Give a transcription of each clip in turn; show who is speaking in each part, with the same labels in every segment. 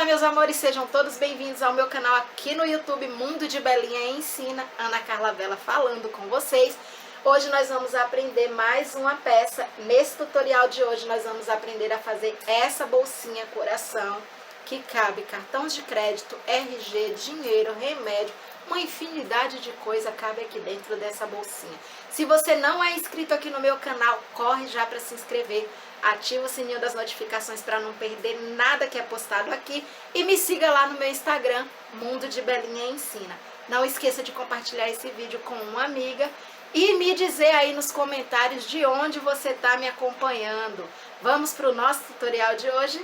Speaker 1: Olá, meus amores, sejam todos bem-vindos ao meu canal aqui no YouTube Mundo de Belinha Ensina. Ana Carla Vela falando com vocês. Hoje nós vamos aprender mais uma peça. Nesse tutorial de hoje nós vamos aprender a fazer essa bolsinha coração, que cabe cartões de crédito, RG, dinheiro, remédio, uma infinidade de coisa cabe aqui dentro dessa bolsinha. Se você não é inscrito aqui no meu canal, corre já para se inscrever. Ativa o sininho das notificações para não perder nada que é postado aqui. E me siga lá no meu Instagram, Mundo de Belinha Ensina. Não esqueça de compartilhar esse vídeo com uma amiga. E me dizer aí nos comentários de onde você está me acompanhando. Vamos para o nosso tutorial de hoje?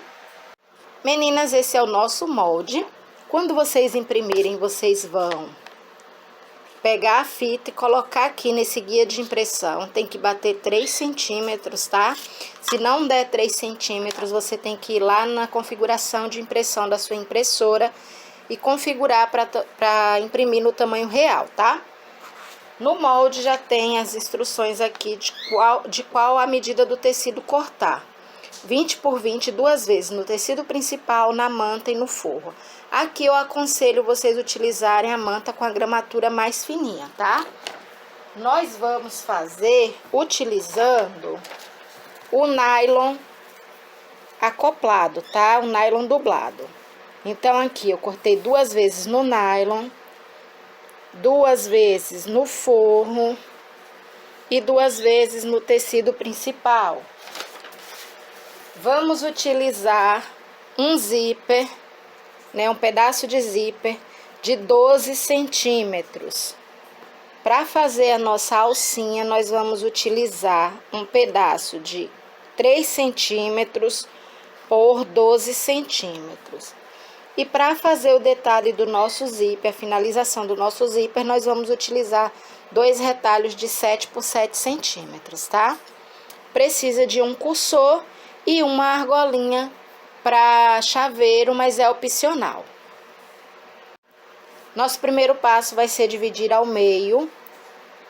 Speaker 1: Meninas, esse é o nosso molde. Quando vocês imprimirem, vocês vão pegar a fita e colocar aqui nesse guia de impressão. Tem que bater 3 centímetros, tá? Se não der 3 centímetros, você tem que ir lá na configuração de impressão da sua impressora e configurar para imprimir no tamanho real, tá? No molde já tem as instruções aqui de qual a medida do tecido cortar. 20 por 20 duas vezes, no tecido principal, na manta e no forro. Aqui eu aconselho vocês utilizarem a manta com a gramatura mais fininha, tá? Nós vamos fazer utilizando o nylon acoplado, tá? O nylon dublado. Então aqui eu cortei 2 vezes no nylon, 2 vezes no forro e 2 vezes no tecido principal. Vamos utilizar um zíper, né, um pedaço de zíper de 12 centímetros. Para fazer a nossa alcinha, nós vamos utilizar um pedaço de 3 centímetros por 12 centímetros. E para fazer o detalhe do nosso zíper, a finalização do nosso zíper, nós vamos utilizar 2 retalhos de 7 por 7 centímetros, tá? Precisa de um cursor e uma argolinha para chaveiro, mas é opcional. Nosso primeiro passo vai ser dividir ao meio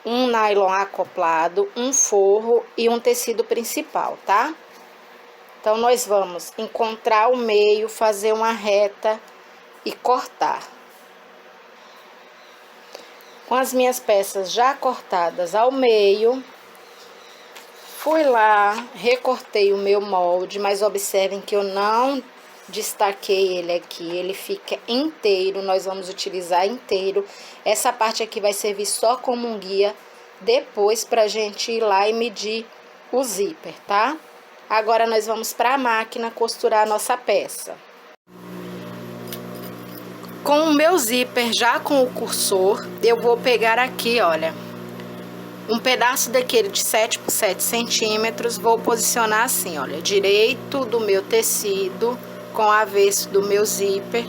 Speaker 1: um nylon acoplado, um forro e um tecido principal, tá? Então, nós vamos encontrar o meio, fazer uma reta e cortar. Com as minhas peças já cortadas ao meio, fui lá, recortei o meu molde, mas observem que eu não destaquei ele aqui, ele fica inteiro, nós vamos utilizar inteiro. Essa parte aqui vai servir só como um guia, depois pra gente ir lá e medir o zíper, tá? Agora nós vamos pra máquina costurar a nossa peça. Com o meu zíper já com o cursor, eu vou pegar aqui, olha, um pedaço daquele de 7 por 7 centímetros, vou posicionar assim, olha, direito do meu tecido com o avesso do meu zíper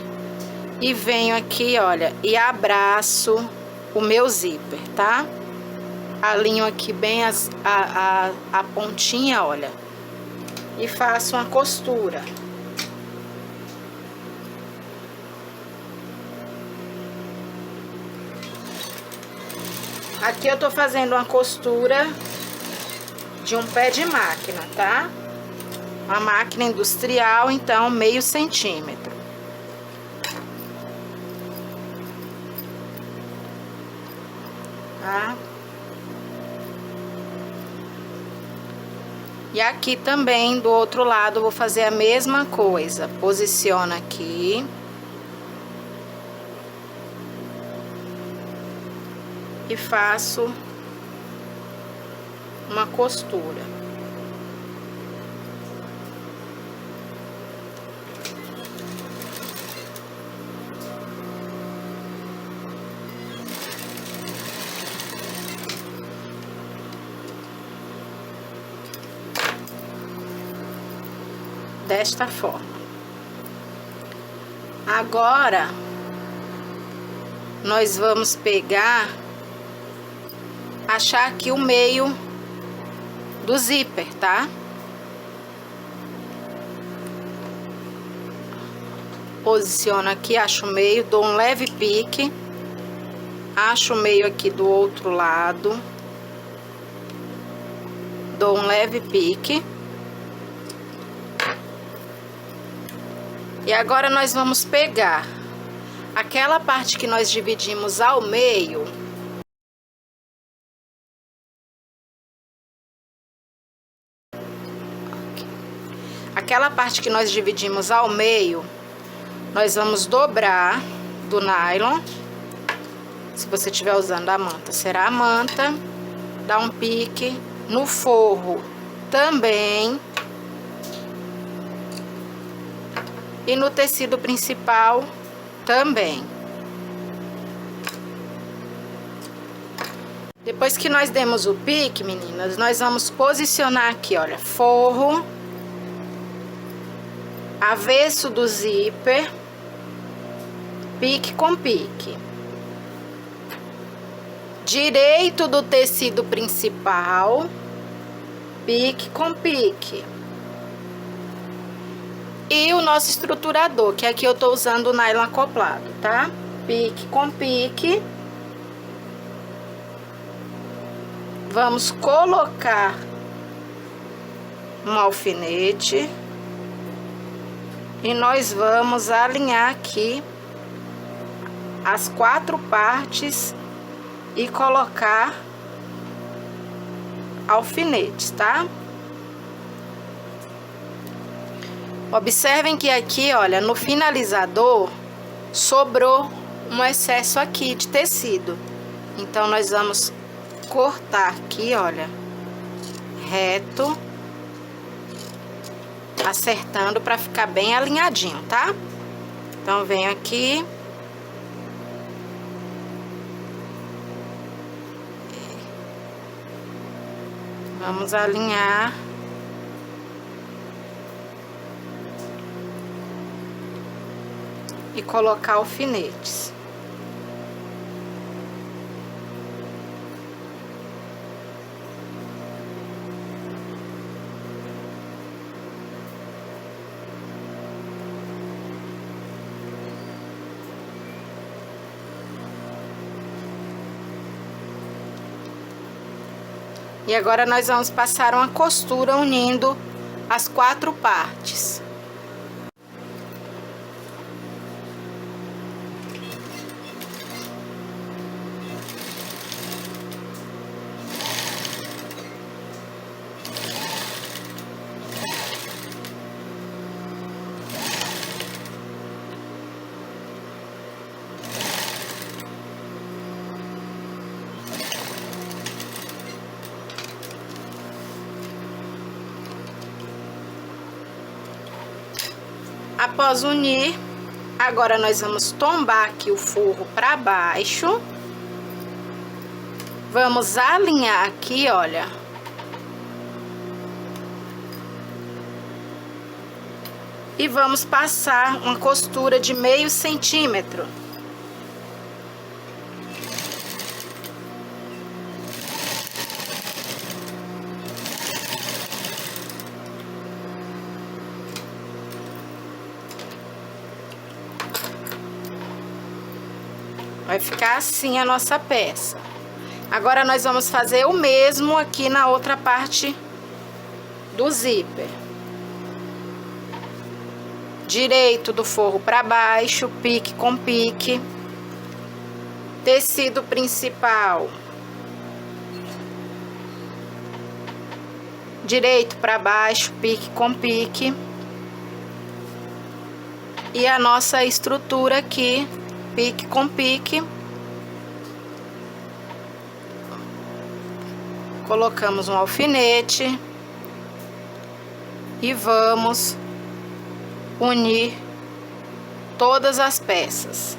Speaker 1: e venho aqui, olha, e abraço o meu zíper, tá? Alinho aqui bem a pontinha, olha, e faço uma costura. Aqui eu tô fazendo uma costura de um pé de máquina, tá? Uma máquina industrial, então, meio centímetro. Tá? E aqui também, do outro lado, eu vou fazer a mesma coisa. Posiciono aqui. E faço uma costura. Desta forma. Agora, nós vamos pegar, achar aqui o meio do zíper, tá? Posiciono aqui, acho o meio, dou um leve pique, acho o meio aqui do outro lado, dou um leve pique E agora nós vamos pegar aquela parte que nós dividimos ao meio. Aquela parte que nós dividimos ao meio, nós vamos dobrar do nylon. Se você estiver usando a manta, será a manta. Dá um pique no forro também. E no tecido principal também. Depois que nós demos o pique, meninas, nós vamos posicionar aqui, olha, forro, avesso do zíper, pique com pique. Direito do tecido principal, pique com pique. E o nosso estruturador, que aqui eu tô usando o nylon acoplado, tá? Pique com pique. Vamos colocar um alfinete. E nós vamos alinhar aqui as 4 partes e colocar alfinetes, tá? Observem que aqui, olha, no finalizador sobrou um excesso aqui de tecido. Então, nós vamos cortar aqui, olha, reto, acertando para ficar bem alinhadinho, tá? Então, venho aqui. Vamos alinhar. E colocar alfinetes. E agora nós vamos passar uma costura unindo as 4 partes. Após unir, agora nós vamos tombar aqui o forro para baixo. Vamos alinhar aqui, olha. E vamos passar uma costura de meio centímetro. Vai ficar assim a nossa peça. Agora nós vamos fazer o mesmo aqui na outra parte do zíper. Direito do forro para baixo, pique com pique. Tecido principal. Direito para baixo, pique com pique. E a nossa estrutura aqui, pique com pique. Colocamos um alfinete. E vamos unir todas as peças.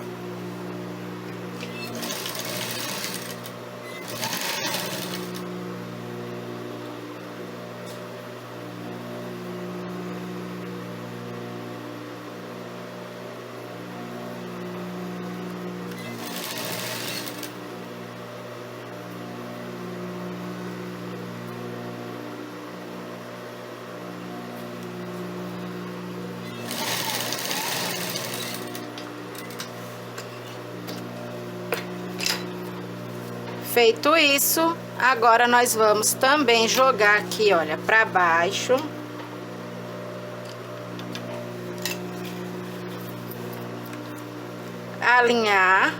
Speaker 1: Feito isso, agora nós vamos também jogar aqui, olha, para baixo. alinhar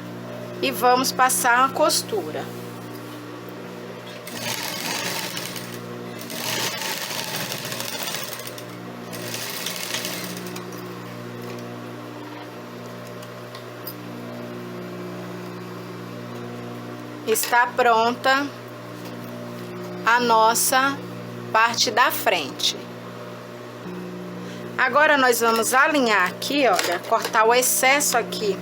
Speaker 1: e vamos passar uma costura. Está pronta a nossa parte da frente. Agora nós vamos alinhar aqui, olha, cortar o excesso aqui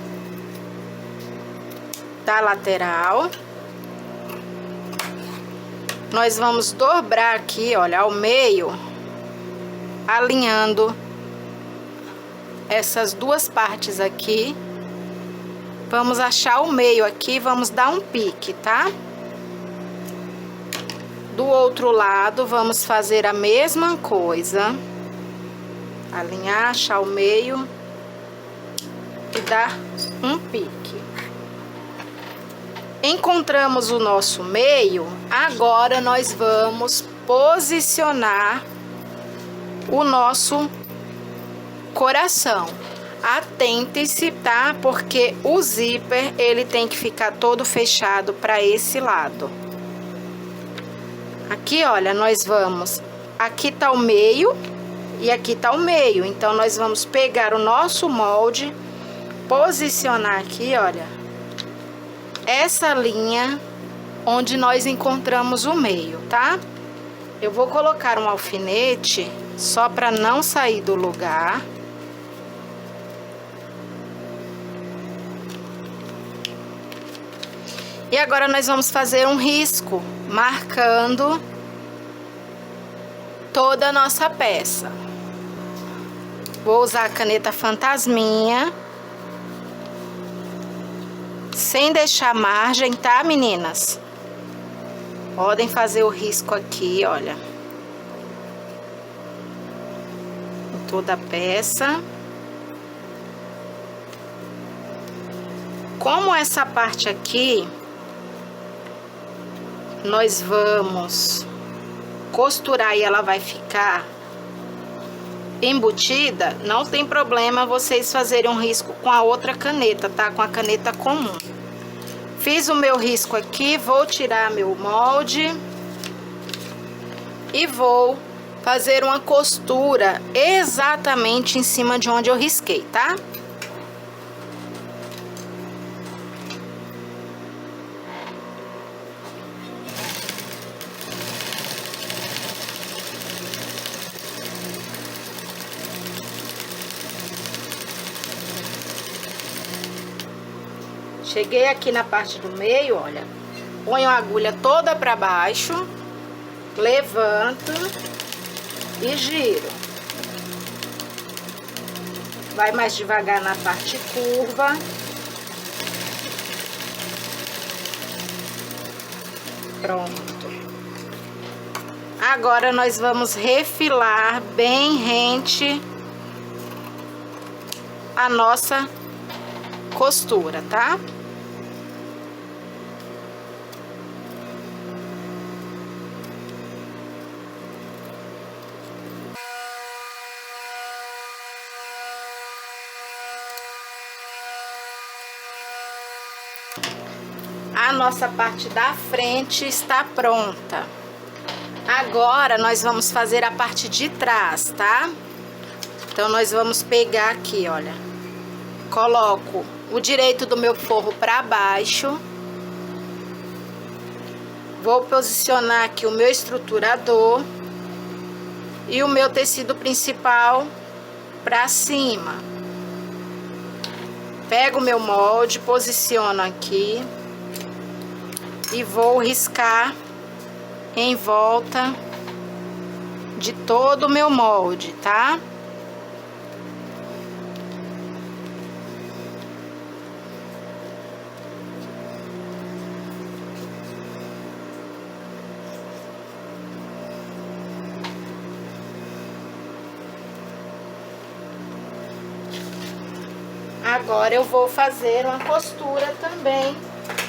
Speaker 1: da lateral. Nós vamos dobrar aqui, olha, ao meio, alinhando essas duas partes aqui. Vamos achar o meio aqui, vamos dar um pique, tá? Do outro lado, vamos fazer a mesma coisa. Alinhar, achar o meio e dar um pique. Encontramos o nosso meio, agora nós vamos posicionar o nosso coração. Atente-se, tá? Porque o zíper, ele tem que ficar todo fechado para esse lado. Aqui, olha, nós vamos... Aqui tá o meio e aqui tá o meio. Então, nós vamos pegar o nosso molde, posicionar aqui, olha, essa linha onde nós encontramos o meio, tá? Eu vou colocar um alfinete só para não sair do lugar. E agora nós vamos fazer um risco, marcando toda a nossa peça. Vou usar a caneta fantasminha, sem deixar margem, tá, meninas? Podem fazer o risco aqui, olha, em toda a peça. Como essa parte aqui nós vamos costurar e ela vai ficar embutida, não tem problema vocês fazerem um risco com a outra caneta, tá? Com a caneta comum. Fiz o meu risco aqui, vou tirar meu molde e vou fazer uma costura exatamente em cima de onde eu risquei, tá? Cheguei aqui na parte do meio, olha, ponho a agulha toda para baixo, levanto e giro. Vai mais devagar na parte curva. Pronto. Agora nós vamos refilar bem rente a nossa costura, tá? A nossa parte da frente está pronta. Agora nós vamos fazer a parte de trás, tá? Então nós vamos pegar aqui, olha, coloco o direito do meu forro para baixo, vou posicionar aqui o meu estruturador e o meu tecido principal para cima. Pego o meu molde, posiciono aqui e vou riscar em volta de todo o meu molde, tá? Agora eu vou fazer uma costura também,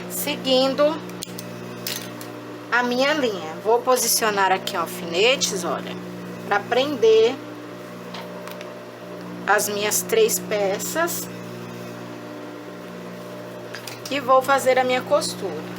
Speaker 1: seguindo a minha linha. Vou posicionar aqui alfinetes, olha, para prender as minhas 3 peças. que vou fazer a minha costura.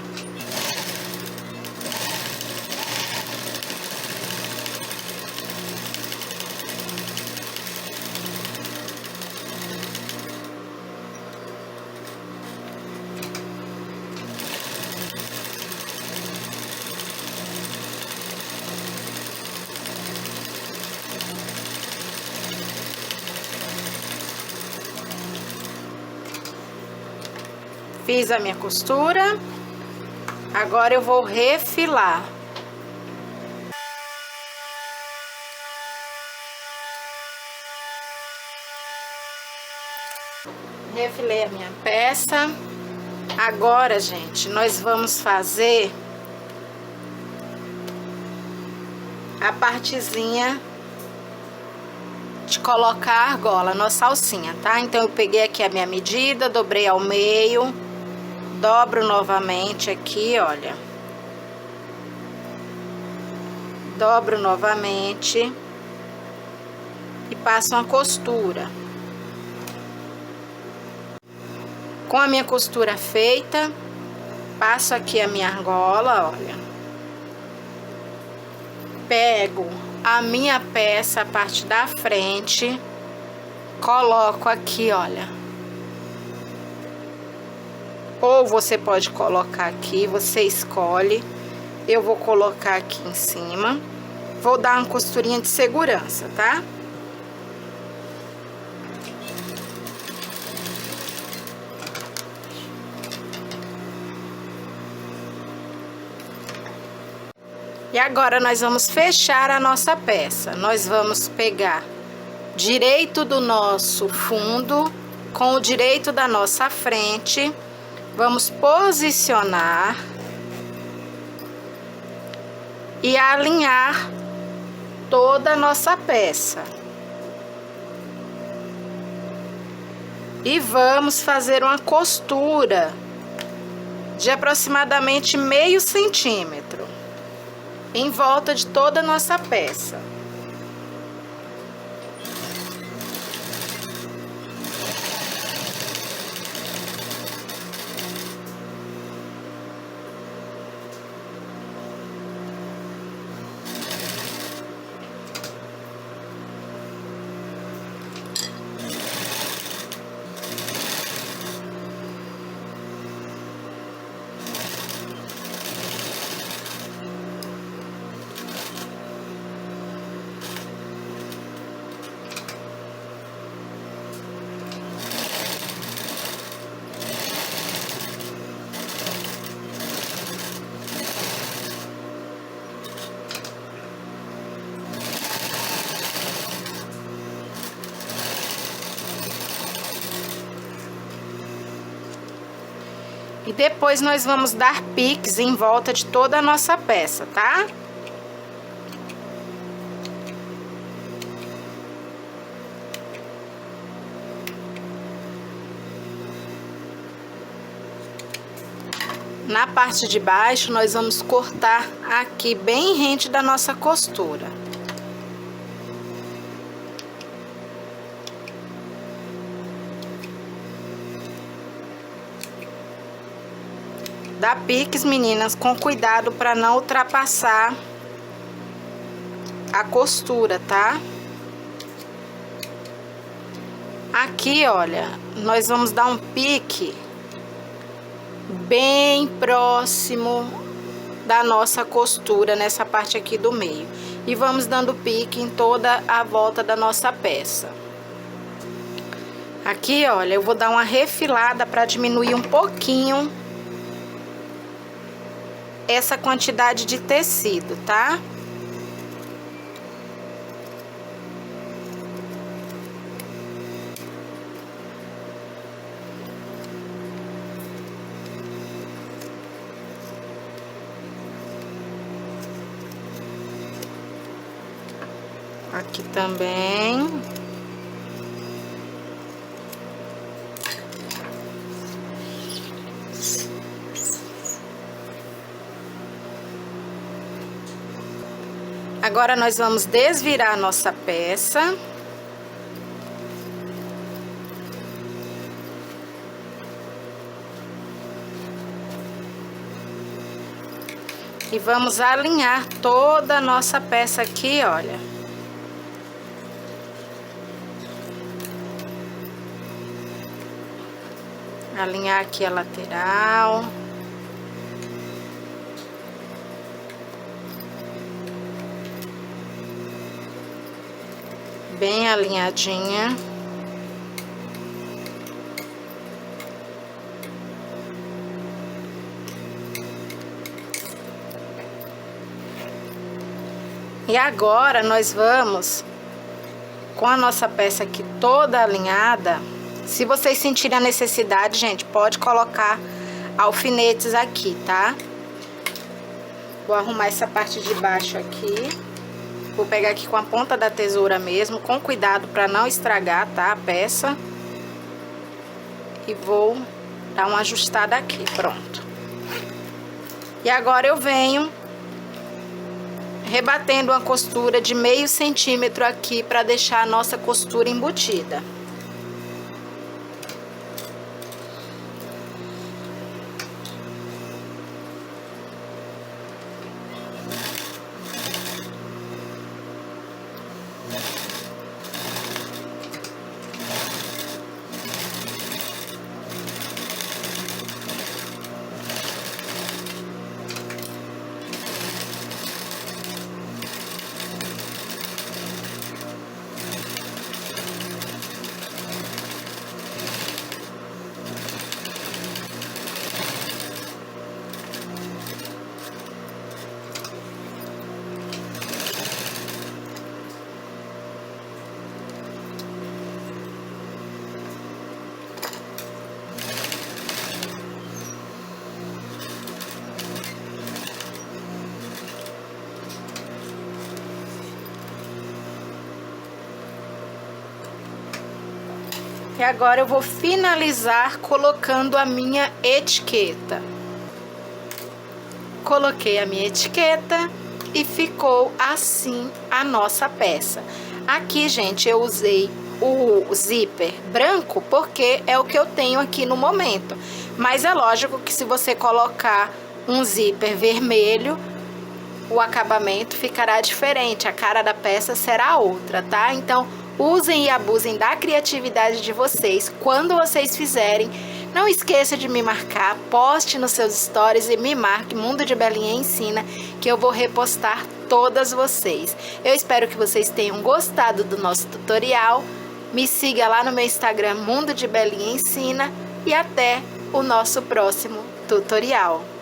Speaker 1: Fiz a minha costura, agora eu vou refilar. Refilei a minha peça. Agora, gente, nós vamos fazer a partezinha de colocar a argola, a nossa alcinha, tá? Então eu peguei aqui a minha medida, dobrei ao meio. Dobro novamente aqui, olha. Dobro novamente. E passo uma costura. Com a minha costura feita, passo aqui a minha argola, olha. Pego a minha peça, a parte da frente, coloco aqui, olha. Ou você pode colocar aqui, você escolhe. Eu vou colocar aqui em cima. Vou dar uma costurinha de segurança, tá? E agora nós vamos fechar a nossa peça. Nós vamos pegar direito do nosso fundo com o direito da nossa frente. Vamos posicionar e alinhar toda a nossa peça. E vamos fazer uma costura de aproximadamente meio centímetro em volta de toda a nossa peça. E depois nós vamos dar piques em volta de toda a nossa peça, tá? Na parte de baixo, nós vamos cortar aqui bem rente da nossa costura. Dá piques, meninas, com cuidado para não ultrapassar a costura, tá? Aqui, olha, nós vamos dar um pique bem próximo da nossa costura, nessa parte aqui do meio. E vamos dando pique em toda a volta da nossa peça. Aqui, olha, eu vou dar uma refilada para diminuir um pouquinho essa quantidade de tecido, tá? Aqui também. Agora nós vamos desvirar a nossa peça. E vamos alinhar toda a nossa peça aqui, olha. Alinhar aqui a lateral. Bem alinhadinha. E agora nós vamos, com a nossa peça aqui toda alinhada, se vocês sentirem a necessidade, gente, pode colocar alfinetes aqui, tá? Vou arrumar essa parte de baixo aqui. Vou pegar aqui com a ponta da tesoura mesmo, com cuidado para não estragar, tá? A peça. E vou dar uma ajustada aqui, pronto. E agora eu venho rebatendo uma costura de meio centímetro aqui para deixar a nossa costura embutida. E agora eu vou finalizar colocando a minha etiqueta. Coloquei a minha etiqueta e ficou assim a nossa peça. Aqui, gente, eu usei o zíper branco porque é o que eu tenho aqui no momento. Mas é lógico que se você colocar um zíper vermelho, o acabamento ficará diferente, a cara da peça será outra, tá? Então, usem e abusem da criatividade de vocês. Quando vocês fizerem, não esqueça de me marcar, poste nos seus stories e me marque Mundo de Belinha Ensina, que eu vou repostar todas vocês. Eu espero que vocês tenham gostado do nosso tutorial. Me siga lá no meu Instagram, Mundo de Belinha Ensina, e até o nosso próximo tutorial.